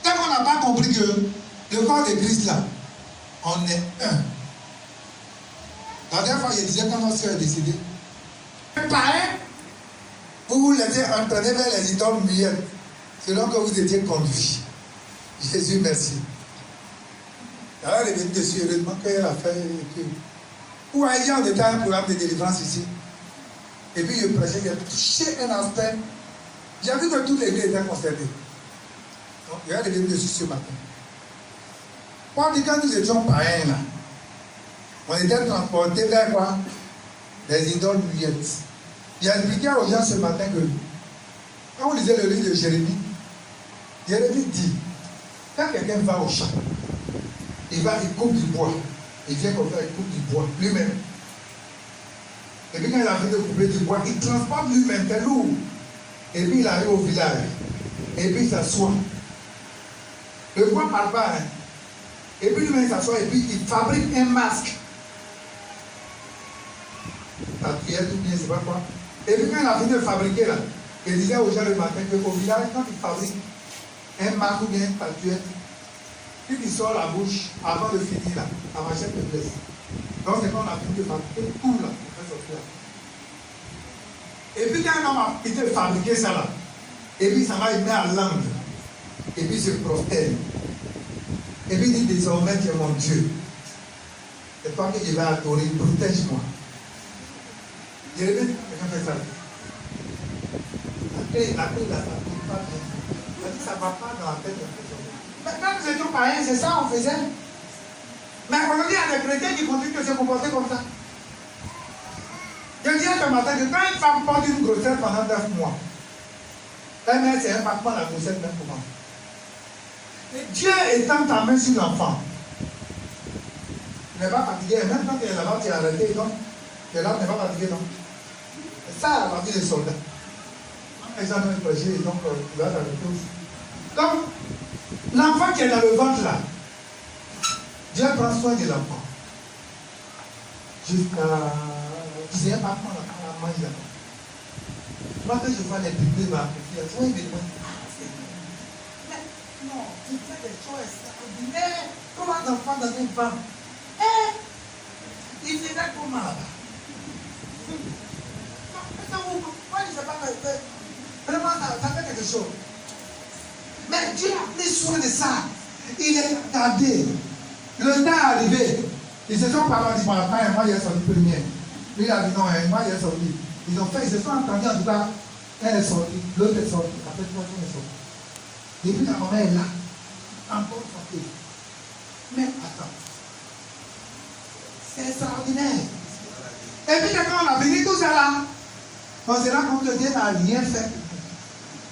Tant qu'on n'a pas compris que le corps de Christ là, on est un. La dernière fois, je disais quand notre soeur est décédée, pareil, vous vous laissez entraîner vers les idoles muettes, selon que vous étiez conduits. Jésus, merci. Alors, elle est venue dessus, heureusement qu'elle a fait. Vous voyez, on était à un programme de délivrance ici. Et puis, je prêchais, j'ai touché un aspect. J'ai vu que toute l'église était concernée. Donc, elle est venue dessus ce matin. Quand nous étions païens, là, on était transportés vers quoi? Des idoles muettes. J'ai expliqué aux gens ce matin que, quand on lisait le livre de Jérémie dit, quand quelqu'un va au champ, il coupe du bois. Il vient comme ça, il coupe du bois lui-même. Et puis quand il a fait de couper du bois, il transporte lui-même, c'est lourd. Et puis il arrive au village. Et puis il s'assoit. Le bois part pas. Hein. Et puis lui-même il s'assoit et puis il fabrique un masque. La prière tout bien, c'est pas quoi. Et puis quand il a fini de fabriquer là, il disait aux gens le matin qu'au village, quand il fabrique un masque ou bien une statuette, puis il sort la bouche avant de finir là, la machette de blesse. Donc c'est quand on a fini de fabriquer tout là, on fait sortir là. Et puis quand un homme a fini de fabriquer ça là, et puis ça va, il met à l'angle, et puis il se prosterne. Et puis il dit désormais tu es mon Dieu. C'est toi que je vais adorer, protège-moi. Je reviens, quelqu'un fait ça. La clé là, ça ne pas bien. Ça ne va pas dans la tête de la personne. Mais quand nous étions païens, c'est ça qu'on faisait. Mais aujourd'hui, il y a des chrétiens qui continuent de se comporter comme ça. Je disais ce matin que quand une femme porte une grossesse pendant 9 mois, mais c'est un battement la grossesse même pour moi. Et Dieu étend ta main sur l'enfant. Tu n'es pas fatigué, même quand tu es là-bas, tu es arrêté, donc tu es là, tu n'es pas fatigué, non. C'est ça la partie des soldats. Les gens ont prêché, donc tu vas t'arrêter aussi. Donc, l'enfant qui est dans le ventre là, Dieu prend soin de l'enfant. Jusqu'à. C'est un battement là, quand la mange là. Moi, quand je vois les bébés, ma petite, tu vois, il me demande. Non, tu fais des choses extraordinaires. Comme un enfant dans une femme. Il faisait comment là-bas? Moi, je ne sais pas faire. Vraiment, ça fait quelque chose. Mais Dieu a pris soin de ça. Il est regardé. Le temps est arrivé. Ils se sont parlé, ils disent, moi, j'ai sorti premier. Lui, il a dit, non, moi, j'ai sorti. Ils ont fait, ils se sont entendus, en tout cas, elle est sortie, l'autre est sortie, après, tout le monde est sorti. Et puis, la maman est là, en bonne santé. Mais attends, c'est extraordinaire. Et puis, quand on a fini tout ça là, on se rend compte que Dieu n'a rien fait.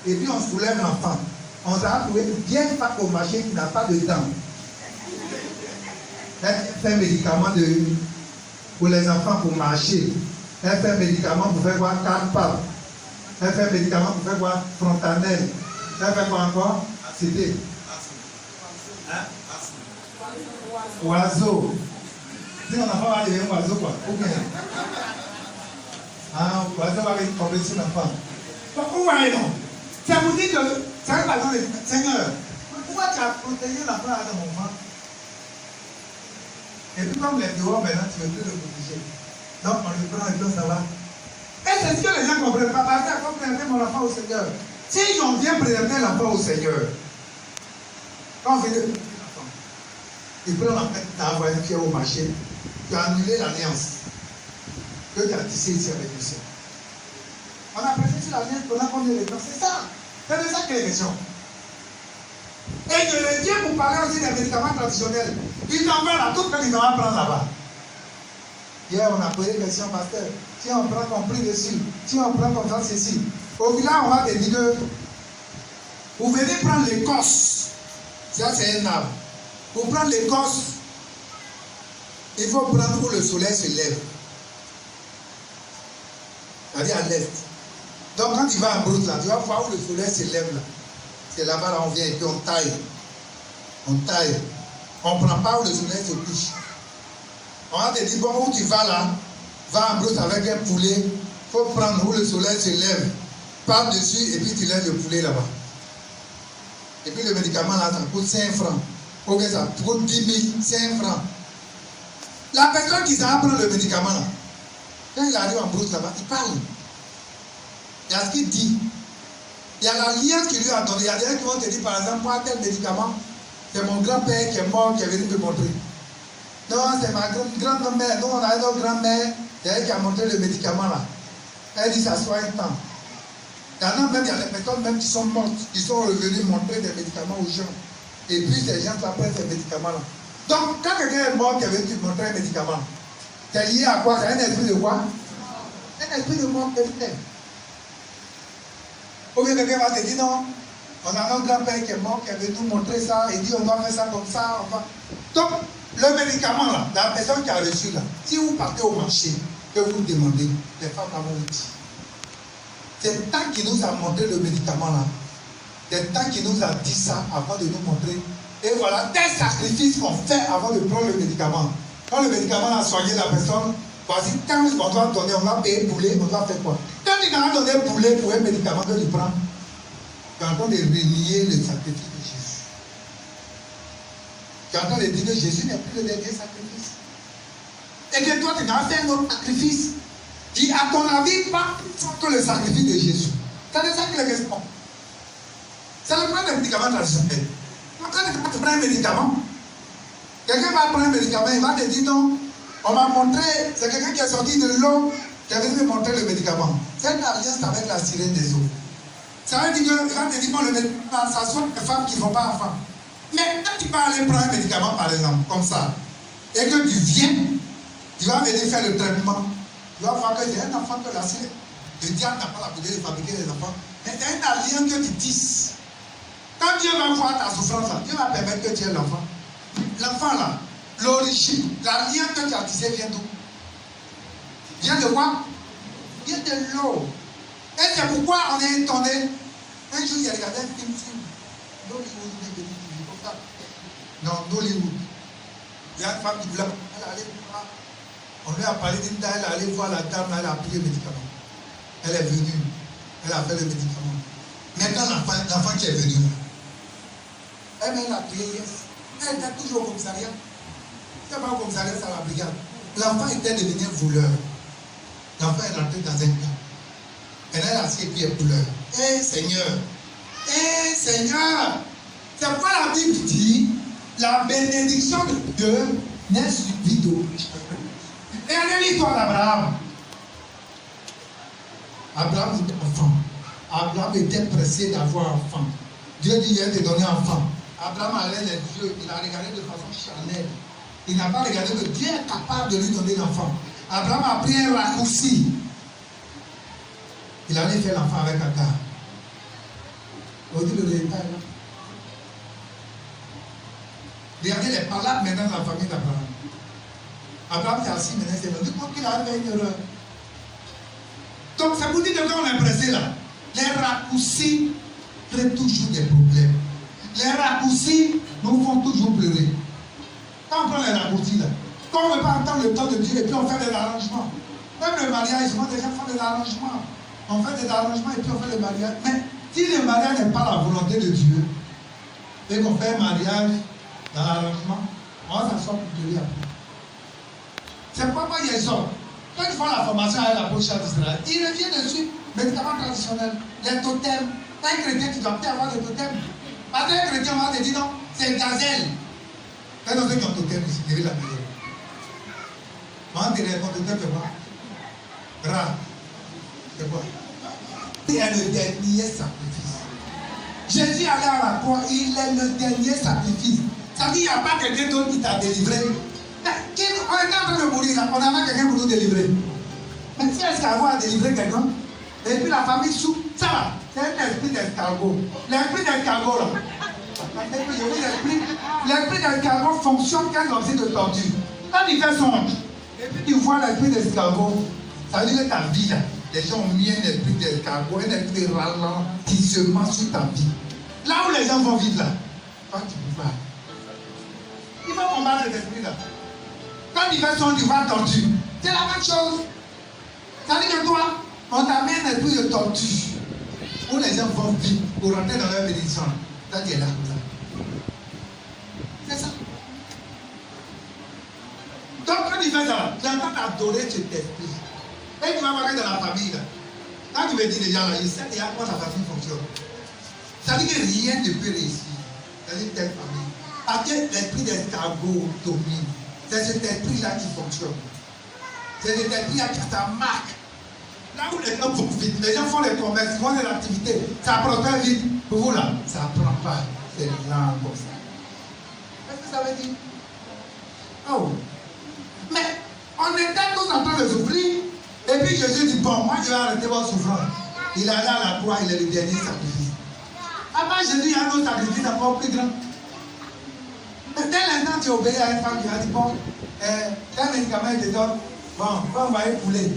Et puis, on soulève l'enfant. On s'est trouvé une vieille femme au marché qui n'a pas de dents. Elle fait un médicament pour les enfants pour marcher. Elle fait un médicament pour faire quoi? Carpap. Elle fait un médicament pour faire quoi? Frontanelle. Elle fait quoi encore? C'était oiseau. Si on n'a pas arrivé un oiseau, quoi. Ou bien. Ah, oiseau va une compétition d'enfants. Donc, où allez-nous? Ça vous dit que c'est un pardon de Seigneur. Pourquoi tu as protégé l'enfant à mon moment? Et puis comme les dehors maintenant, tu veux plus le protéger. Donc on le prend et puis ça va. Et c'est ce que les gens ne comprennent pas. Parce qu'on présenter mon enfant au Seigneur. Si on vient présenter l'enfant au Seigneur, quand on vient de présenter l'enfant, il prend l'enfant, tu as envoyé qui est au marché, tu as annulé l'alliance que tu as tissée ici avec le Seigneur. On a prêché sur l'alliance pendant combien de temps? C'est ça. C'est de ça qu'il est question. Et que le Dieu vous parler aussi des médicaments traditionnels. Ils en veulent à tout près, ils en vont prendre là-bas. Hier, on a posé une question, pasteur. Si on prend ton prix dessus, si on prend comme ça, ceci. Au village, on va te dire que vous venez prendre l'écorce. Ça, c'est un arbre. Pour prendre l'écorce, il faut prendre où le soleil se lève. C'est-à-dire à l'est. Donc, quand tu vas en brousse, là, tu vas voir où le soleil se lève là. C'est là-bas, là, on vient et puis on taille. On taille. On ne prend pas où le soleil se couche. On va te dire, bon, où tu vas là, va en brousse avec un poulet. Il faut prendre où le soleil se lève. Par-dessus, et puis tu lèves le poulet là-bas. Et puis le médicament là, ça coûte 5 francs. Faut que ça coûte 10 000, 5 francs. La personne qui s'en prend le médicament là, quand il arrive en brousse là-bas, il parle. Il y a ce qu'il dit. Il y a l'alliance qu'il lui a donnée. Il y a des gens qui vont te dire, par exemple, moi, tel médicament, c'est mon grand-père qui est mort, qui est venu me montrer. Non, c'est ma grand-mère. Nous, on a une autre grand-mère, c'est elle qui a montré le médicament là. Elle dit, ça soigne tant. Il y en a même, il y a des personnes même qui sont mortes, qui sont revenues montrer des médicaments aux gens. Et puis, ces gens prennent ces médicaments là. Donc, quand quelqu'un est mort, qui est venu te montrer un médicament, c'est lié à quoi? C'est un esprit de quoi? Un esprit de mort quelqu'un. Ou bien quelqu'un va te dire non, on a un grand-père qui est mort, qui est venu nous montrer ça, et dit on doit faire ça comme ça. Donc, le médicament là, la personne qui a reçu là, si vous partez au marché, que vous demandez, les femmes là vont vous dire. C'est tant qu'il nous a montré le médicament là, c'est tant qu'il nous a dit ça avant de nous montrer. Et voilà, des sacrifices qu'on fait avant de prendre le médicament. Quand le médicament a soigné la personne, voici quand on doit donner, on va payer poulet, on doit faire quoi? Quand tu as donné poulet pour un médicament que tu prends, tu es en train de renier le sacrifice de Jésus. Tu es en train de dire que Jésus n'est plus le dernier sacrifice. Et que toi, tu as fait un autre sacrifice qui, à ton avis, pas plus fort que le sacrifice de Jésus. C'est de ça qu'il est question. C'est le premier médicament traditionnel. Quand tu prends un médicament, quelqu'un va prendre un médicament, il va te dire non, on m'a montré, c'est quelqu'un qui est sorti de l'eau, qui avait me montrer le médicament. C'est une alliance avec la sirène des eaux. Ça veut dire que quand tu dis bon, le médicament, ça soit des femmes qui ne vont pas enfant. Mais quand tu vas aller prendre un médicament, par exemple, comme ça, et que tu viens, tu vas venir faire le traitement, tu vas voir que c'est un enfant que la sirène. Le diable n'a pas la possibilité de fabriquer des enfants. Mais c'est une alliance que tu tisses. Quand Dieu va voir ta souffrance là, Dieu va permettre que tu aies l'enfant. L'enfant là, l'origine, l'alliance que tu as tissée vient d'où? Vient de quoi? Vient de l'eau. Et c'est pourquoi on est étonné. Un jour, il a regardé un film sur Nollywood, comme ça. Non, Nollywood. Il y a une femme qui voulait aller voir. On lui a parlé d'une dame, elle est allée voir la dame, elle a pris le médicament. Elle est venue, elle a fait le médicament. Maintenant, l'enfant qui est venu, elle a crié, elle était toujours au commissariat. C'était pas au commissariat, c'est à la brigade. L'enfant était devenu voleur. L'enfant est rentré dans un camp. Elle est assise et puis elle pleure. Seigneur, Seigneur, c'est pourquoi la Bible dit la bénédiction de Dieu n'est suivie d'aucun. Et elle est l'histoire d'Abraham. Abraham était enfant. Abraham était pressé d'avoir un enfant. Dieu dit, il va te donner un enfant. Abraham allait les yeux, il a regardé de façon charnelle. Il n'a pas regardé que Dieu est capable de lui donner l'enfant. Abraham a pris un raccourci. Il allait faire l'enfant avec Agar. Vous dites le détail là. Regardez les palabres maintenant de la famille d'Abraham. Abraham s'est assis maintenant, c'est dit qu'il a fait une erreur. Donc ça vous dit que quand on est pressé là, les raccourcis créent toujours des problèmes. Les raccourcis nous font toujours pleurer. Quand on prend les raccourcis là, quand on ne veut pas entendre le temps de Dieu et puis on fait des arrangements. Même le mariage, souvent des gens font des arrangements. On fait des arrangements et puis on fait le mariage. Mais si le mariage n'est pas la volonté de Dieu, et qu'on fait un mariage dans l'arrangement, on va s'asseoir pour pleurer après. C'est pourquoi ils sortent. Quand ils font la formation avec la poche d'Israël, ils reviennent dessus, médicaments traditionnels, les totems. Un chrétien, tu dois peut-être avoir des totems. Parce qu'un chrétien, on va te dire non, c'est gazelle. Quand on dit qu'un totem, c'est la meilleure. On va te dire, ton totem, c'est quoi? Rat. C'est quoi? Il est le dernier sacrifice. Jésus allait à la croix, il est le dernier sacrifice. Ça dit, il n'y a pas quelqu'un d'autre qui t'a délivré. On est en train de mourir, on avait quelqu'un pour nous délivrer. Mais si l'escargot a délivré quelqu'un, et puis la famille soupe, ça va. C'est un esprit d'escargot. L'esprit d'escargot là. L'esprit d'escargot fonctionne quand il est de torture. Quand il fait songe, et puis tu vois l'esprit d'escargot, ça veut dire que ta vie là, les gens ont mis un esprit d'escargot, un esprit ralentissement sur ta vie. Là où les gens vont vivre là, toi tu peux pas. Il faut combattre cet esprit là. Quand il fait son, tu vas torture. C'est la même chose. Ça veut dire que toi, on t'a mis un esprit de torture. Où les gens vont vivre pour rentrer dans leur bénédiction. Ça, tu es là comme ça. C'est ça. Donc quand il Tu es en train d'adorer cet esprit. Et tu vas voir que dans la famille, là, quand tu me dis déjà, là, je sais déjà comment ta famille fonctionne. Ça veut dire que rien ne peut réussir dans une telle famille. Parce que l'esprit d'escargot domine. C'est cet esprit-là qui fonctionne. C'est cet esprit-là qui ça marque. Là où les gens vont vite, les gens font les commerces, ils font des activités, ça prospère vite. Pour vous là, ça ne prend pas. C'est lent comme ça. Qu'est-ce que ça veut dire? Oh. Mais on était tous en train de souffrir. Et puis Jésus dit, bon, moi je vais arrêter votre souffrance. Il est allé à la croix, il est le dernier sacrifice. Avant Jésus, il y a un autre sacrifice encore plus grand. Dès l'instant tu obéis à une femme qui a dit, bon, tel médicament il te donne, bon, on va y poulet.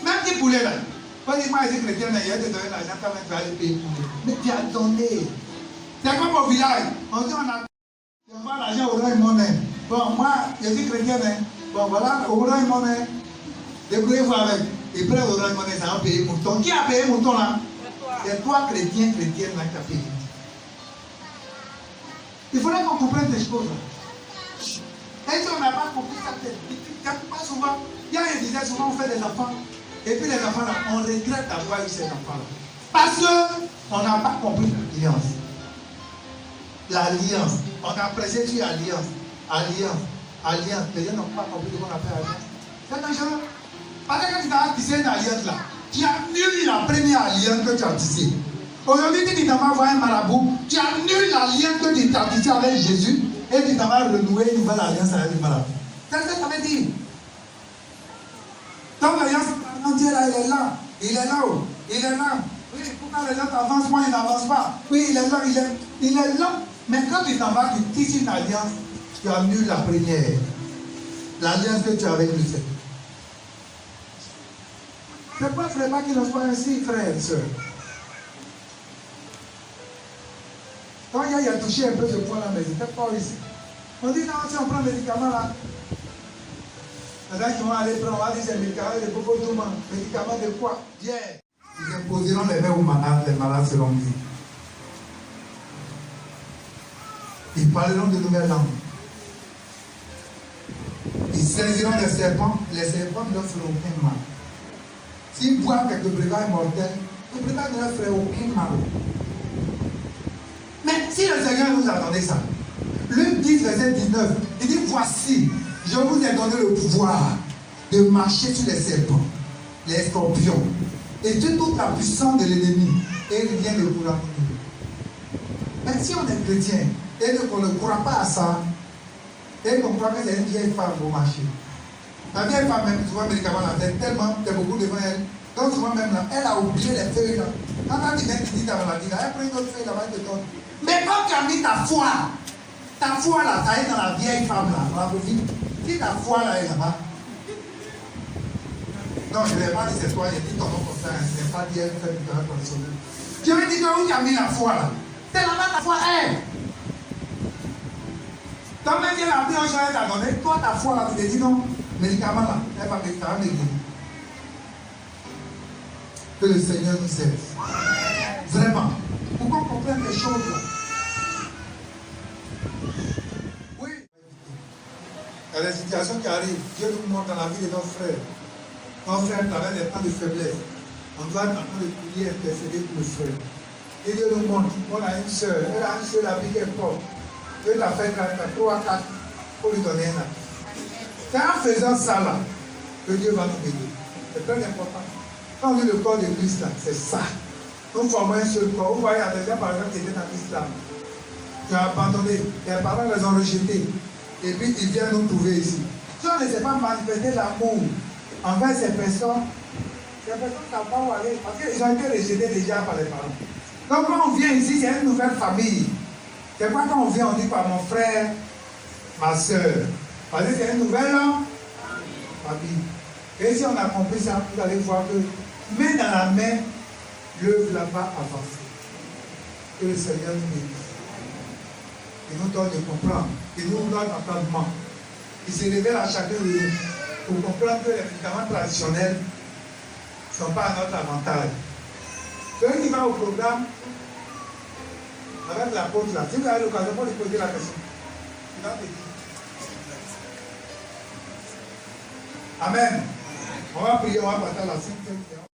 Même petit poulet là, pas dire moi je suis chrétien, mais il va te donner l'argent quand même tu vas aller payer poulet. Mais tu as donné. C'est comme au village, on dit on voit l'argent au roi monnaie. Bon, moi je suis chrétien, mais bon voilà, au roi monnaie, débrouillez-vous avec. Et près au roi monnaie, ça va payer mouton. Qui a payé mouton là? C'est toi chrétienne là qui a payé. Il faudrait qu'on comprenne des choses. Et si on n'a pas compris ça, pas souvent. Il y a un disait souvent on fait des enfants. Et puis les enfants là, on regrette d'avoir eu ces enfants là. Parce qu'on n'a pas compris l'alliance. L'alliance. On a pressé sur alliance. Alliance. Les gens n'ont pas compris ce qu'on appelle alliance. C'est dangereux. Parce que quand tu as tissé une alliance là, tu annules la première alliance que tu as tissée. Aujourd'hui, tu t'en vas voir un marabout, tu annules l'alliance que tu as tissée avec Jésus et tu t'en vas renouer une nouvelle alliance avec le marabout. C'est ce que ça veut dire. Donc l'alliance entière là, il est là. Il est là-haut. Il est là. Oui, pourquoi les autres avancent, moi ils n'avancent pas. Oui, il est là, il est là. Mais quand tu t'en vas, tu tisses une alliance, tu annules la première. L'alliance que tu as avec le Seigneur. C'est pas vraiment qu'il ne soit ainsi, frère et soeur. Quand il a touché un peu ce point là, mais il n'était pas ici. On dit non, si on prend le médicament là, les gens qui vont aller prendre, on va dire c'est médicament de beaucoup de monde. Médicament de quoi? Bien. Ils imposeront les mains aux malades, les malades seront guéris. Ils parleront de nouvelles langues. Ils saisiront les serpents ne leur feront aucun mal. S'ils boivent quelques breuvages mortels, les breuvages ne leur feront aucun mal. Mais si le Seigneur nous attendait ça, Luc 10, verset 19, il dit, voici, je vous ai donné le pouvoir de marcher sur les serpents, les scorpions, et de toute la puissance de l'ennemi, et rien ne pourra nous. Mais si on est chrétien, et qu'on ne croit pas à ça, et qu'on croit que c'est une vieille femme au marché, la vieille femme, même souvent médicament la tête, tellement qu'il y a beaucoup devant elle, donc souvent même là, elle a oublié les feuilles là. Quand tu viens qui dit ta maladie là, elle prend une autre feuille là-bas, elle te donne. Mais quand tu as mis ta foi là, ça est dans la vieille femme là, dans la profite. Si ta foi là est là-bas. Non, je ne vais pas dire c'est toi, j'ai dit ton nom comme ça, je ne vais pas dire faire du travail professionnel. Je vais dire où tu as mis la foi là. C'est là-bas ta foi est. Quand même Dieu l'a pris un jour, elle t'a donné, toi ta foi là, tu te dis non, médicament là, elle va médicament me guérir. Que le Seigneur nous aide. Vraiment. Pour qu'on comprenne les choses là. Oui. Il y a des situations qui arrivent. Dieu nous montre dans la vie de nos frères. Nos frères traversent des temps de faiblesse. On doit être en train de prier et intercéder pour le frère. Et Dieu nous montre. On a une soeur. Elle a une soeur, la vie qui est forte. Dieu l'a fait 3 4 pour lui donner un acte. C'est en faisant ça là que Dieu va nous bénir. C'est très important. Quand on dit le corps de Christ là, c'est ça. Nous formons un seul corps. Vous voyez, il y a des gens par exemple qui étaient dans l'islam. Qui ont abandonné. Les parents les ont rejetés. Et puis ils viennent nous trouver ici. Si on ne sait pas manifester l'amour envers ces personnes ne savent pas où aller. Parce qu'ils ont été rejetés déjà par les parents. Donc quand on vient ici, c'est une nouvelle famille. C'est pas quand on vient, on dit par mon frère, ma soeur. Parce que c'est une nouvelle famille. Et si on a compris ça, vous allez voir que main dans la main, l'œuvre là-bas avance. Que le Seigneur nous bénisse. Il nous donne de comprendre. Il nous donne entendement. Il se révèle à chacun de nous pour comprendre que les médicaments traditionnels ne sont pas à notre avantage. Celui qui va au programme avec l'apôtre là, si vous avez l'occasion pour lui poser la question, il va te dire. Amen. On va prier, on va passer à la cinquième séance.